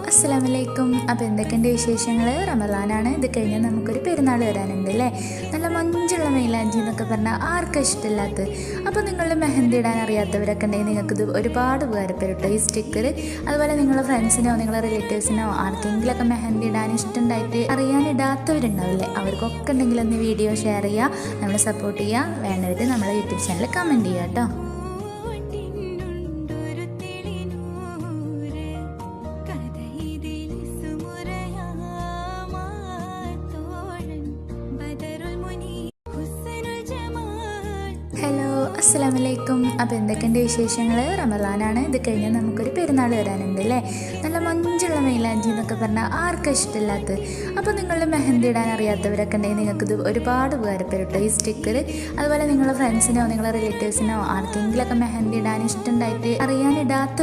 അസ്സലാമലൈക്കും. അപ്പോൾ എന്തൊക്കെയുണ്ട് വിശേഷങ്ങൾ? റമളാനാണ്. ഇത് കഴിഞ്ഞാൽ നമുക്കൊരു പെരുന്നാൾ വരാനുണ്ട് അല്ലേ? നല്ല മഞ്ചുള്ള മൈലാഞ്ചി എന്നൊക്കെ പറഞ്ഞാൽ ആർക്കും ഇഷ്ടമില്ലാത്തത്. അപ്പോൾ നിങ്ങളുടെ മെഹന്തി ഇടാൻ അറിയാത്തവരൊക്കെ ഉണ്ടെങ്കിൽ നിങ്ങൾക്കിത് ഒരുപാട് ഉപകാരപ്പെടും കേട്ടോ ഈ സ്റ്റിക്കർ. അതുപോലെ നിങ്ങളുടെ ഫ്രണ്ട്സിനോ നിങ്ങളുടെ റിലേറ്റീവ്സിനോ ആർക്കെങ്കിലുമൊക്കെ മെഹന്തി ഇടാൻ ഇഷ്ടമുണ്ടായിട്ട് അറിയാനിടാത്തവരുണ്ടാവില്ലേ, അവർക്കൊക്കെ ഉണ്ടെങ്കിൽ ഒന്ന് വീഡിയോ ഷെയർ ചെയ്യുക, നമ്മളെ സപ്പോർട്ട് ചെയ്യുക. വേണ്ടവർ നമ്മളെ യൂട്യൂബ് ചാനൽ കമൻറ്റ് ചെയ്യുക കേട്ടോ. ഹലോ, അസ്സലാമലൈക്കും. അപ്പോൾ എന്തൊക്കെയുണ്ട് വിശേഷങ്ങൾ? റമളാനാണ്. ഇത് കഴിഞ്ഞാൽ നമുക്കൊരു പെരുന്നാൾ വരാനുണ്ട് അല്ലേ? നല്ല മഞ്ചുള്ള മൈലാഞ്ചി എന്നൊക്കെ പറഞ്ഞാൽ ആർക്കും ഇഷ്ടമില്ലാത്തത്. അപ്പോൾ നിങ്ങളുടെ മെഹന്തി ഇടാൻ അറിയാത്തവരൊക്കെ ഉണ്ടെങ്കിൽ നിങ്ങൾക്കിത് ഒരുപാട് ഉപകാരപ്പെടും കേട്ടോ ഈ സ്റ്റിക്കർ. അതുപോലെ നിങ്ങളുടെ ഫ്രണ്ട്സിനോ നിങ്ങളുടെ റിലേറ്റീവ്സിനോ ആർക്കെങ്കിലുമൊക്കെ മെഹന്തി ഇടാൻ ഇഷ്ടമുണ്ടായിട്ട് അറിയാനിടാത്ത